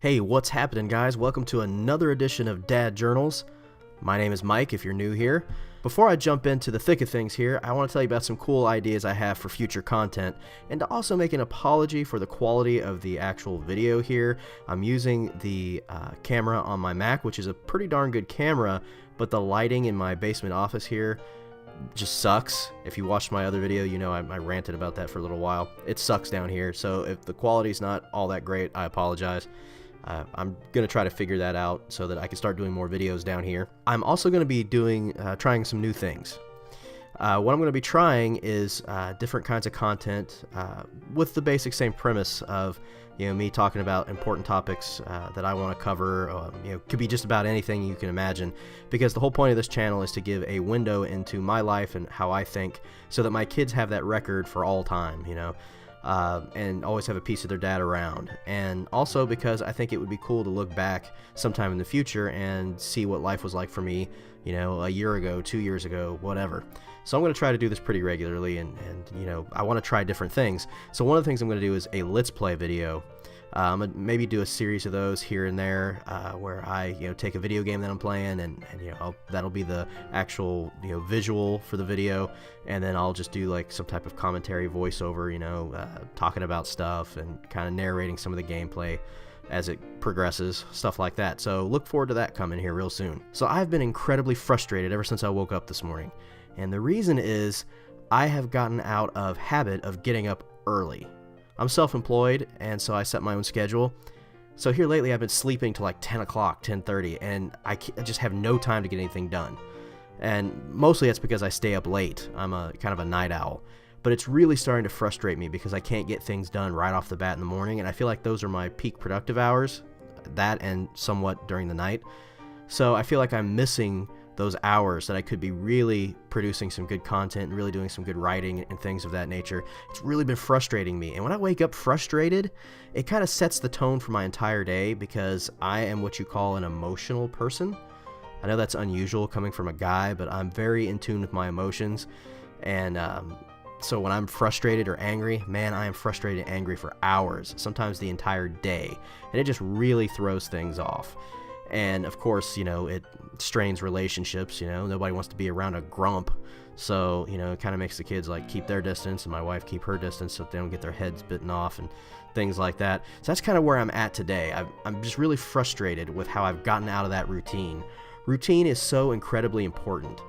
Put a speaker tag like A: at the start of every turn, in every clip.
A: Hey, what's happening, guys? Welcome to another edition of Dad Journals. My name is Mike, if you're new here. Before I jump into the thick of things here, I want to tell you about some cool ideas I have for future content, and to also make an apology for the quality of the actual video here. I'm using the camera on my Mac, which is a pretty darn good camera, but the lighting in my basement office here just sucks. If you watched my other video, you know I ranted about that for a little while. It sucks down here, so if the quality's not all that great, I apologize. I'm going to try to figure that out so that I can start doing more videos doing here. I'm also going to be trying some new things. What I'm going to be trying is different kinds of content with the basic same premise of, me talking about important topics that I want to cover. Could be just about anything you can imagine, because the whole point of this channel is to give a window into my life and how I think, so that my kids have that record for all time, and always have a piece of their dad around. And also because I think it would be cool to look back sometime in the future and see what life was like for me, a year ago, 2 years ago, whatever. So I'm going to try to do this pretty regularly, and I want to try different things. So one of the things I'm going to do is a Let's Play video. I'm going to maybe do a series of those here and there where I take a video game that I'm playing, and that'll be the actual visual for the video, and then I'll just do like some type of commentary voiceover, talking about stuff and kind of narrating some of the gameplay as it progresses, stuff like that. So look forward to that coming here real soon. So I've been incredibly frustrated ever since I woke up this morning, and the reason is I have gotten out of habit of getting up early. I'm self-employed, and so I set my own schedule. So here lately I've been sleeping till like 10 o'clock, 10:30, and I just have no time to get anything done. And mostly that's because I stay up late. I'm a kind of a night owl. But it's really starting to frustrate me because I can't get things done right off the bat in the morning, and I feel like those are my peak productive hours, that and somewhat during the night. So I feel like I'm missing those hours that I could be really producing some good content and really doing some good writing and things of that nature. It's really been frustrating me. And when I wake up frustrated, it kind of sets the tone for my entire day, because I am what you call an emotional person. I know that's unusual coming from a guy, but I'm very in tune with my emotions. And so when I'm frustrated or angry, man, I am frustrated and angry for hours, sometimes the entire day. And it just really throws things off. And of course, it strains relationships. Nobody wants to be around a grump. So, it kind of makes the kids like keep their distance, and my wife keep her distance so they don't get their heads bitten off and things like that. So that's kind of where I'm at today. I'm just really frustrated with how I've gotten out of that routine. Routine is so incredibly important.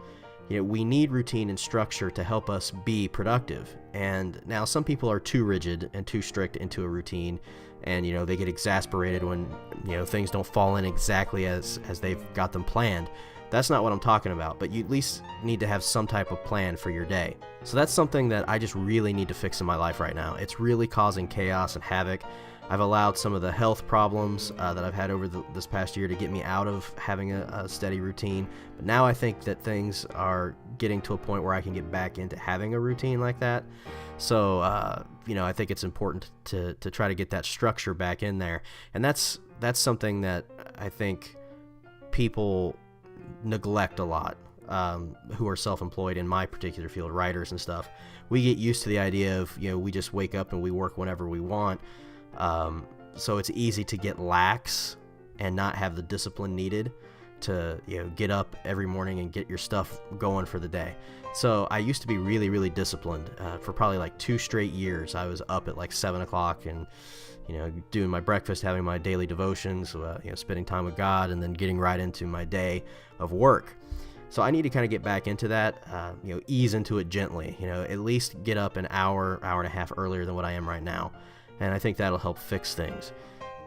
A: We need routine and structure to help us be productive. And now some people are too rigid and too strict into a routine, and they get exasperated when things don't fall in exactly as they've got them planned. That's not what I'm talking about, but you at least need to have some type of plan for your day. So that's something that I just really need to fix in my life right now. It's really causing chaos and havoc. I've allowed some of the health problems that I've had over this past year to get me out of having a steady routine. But now I think that things are getting to a point where I can get back into having a routine like that. So, I think it's important to try to get that structure back in there. And that's something that I think people neglect a lot, who are self-employed in my particular field, writers and stuff. We get used to the idea of, we just wake up and we work whenever we want. So it's easy to get lax and not have the discipline needed to get up every morning and get your stuff going for the day. So I used to be really, really disciplined. For probably like 2 straight years, I was up at like 7 o'clock and doing my breakfast, having my daily devotions, spending time with God, and then getting right into my day of work. So I need to kind of get back into that, ease into it gently, at least get up an hour and a half earlier than what I am right now. And I think that'll help fix things.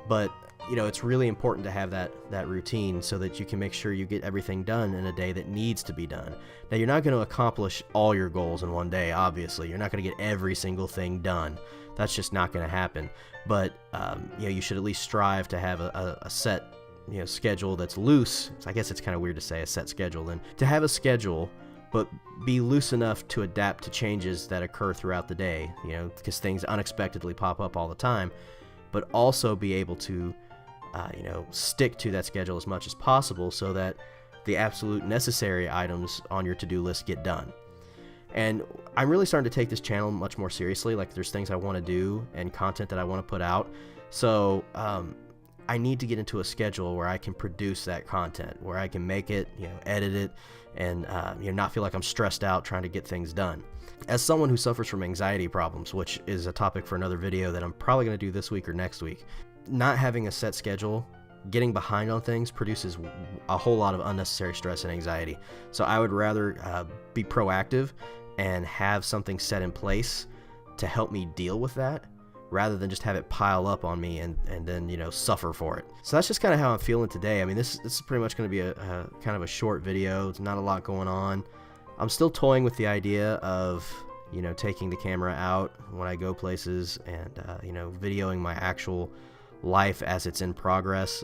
A: But, it's really important to have that routine so that you can make sure you get everything done in a day that needs to be done. Now, you're not going to accomplish all your goals in one day, obviously. You're not going to get every single thing done. That's just not going to happen. But, you should at least strive to have a set, schedule that's loose. I guess it's kind of weird to say a set schedule then. To have a schedule, but be loose enough to adapt to changes that occur throughout the day, because things unexpectedly pop up all the time, but also be able to, stick to that schedule as much as possible so that the absolute necessary items on your to-do list get done. And I'm really starting to take this channel much more seriously. Like, there's things I want to do and content that I want to put out. So I need to get into a schedule where I can produce that content, where I can make it, edit it, and not feel like I'm stressed out trying to get things done. As someone who suffers from anxiety problems, which is a topic for another video that I'm probably going to do this week or next week, not having a set schedule, getting behind on things produces a whole lot of unnecessary stress and anxiety. So I would rather be proactive and have something set in place to help me deal with that, rather than just have it pile up on me and then suffer for it. So that's just kind of how I'm feeling today. I mean, this is pretty much going to be a kind of a short video. It's not a lot going on. I'm still toying with the idea of taking the camera out when I go places and videoing my actual life as it's in progress.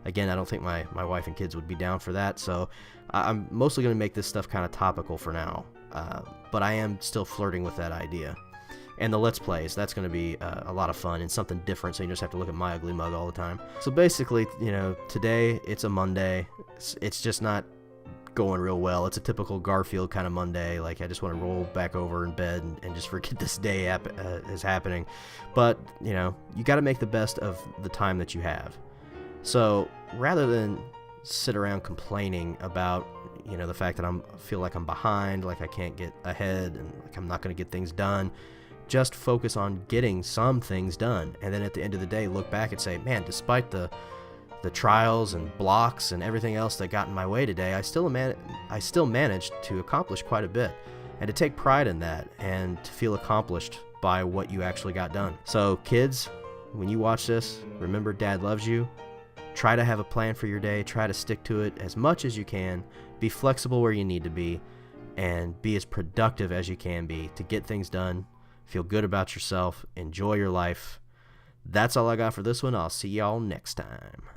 A: Again, I don't think my wife and kids would be down for that, so I'm mostly going to make this stuff kind of topical for now, but I am still flirting with that idea. And the Let's Plays, that's going to be a lot of fun and something different, so you just have to look at my ugly mug all the time. So basically, today, it's a Monday. It's just not going real well. It's a typical Garfield kind of Monday. Like, I just want to roll back over in bed and just forget this day is happening. But, you got to make the best of the time that you have. So rather than sit around complaining about, the fact that I feel like I'm behind, like I can't get ahead, and like I'm not going to get things done, just focus on getting some things done, and then at the end of the day look back and say, man, despite the trials and blocks and everything else that got in my way today, I still managed to accomplish quite a bit, and to take pride in that and to feel accomplished by what you actually got done. So kids, when you watch this, remember Dad loves you. Try to have a plan for your day, try to stick to it as much as you can, be flexible where you need to be, and be as productive as you can be to get things done. Feel good about yourself. Enjoy your life. That's all I got for this one. I'll see y'all next time.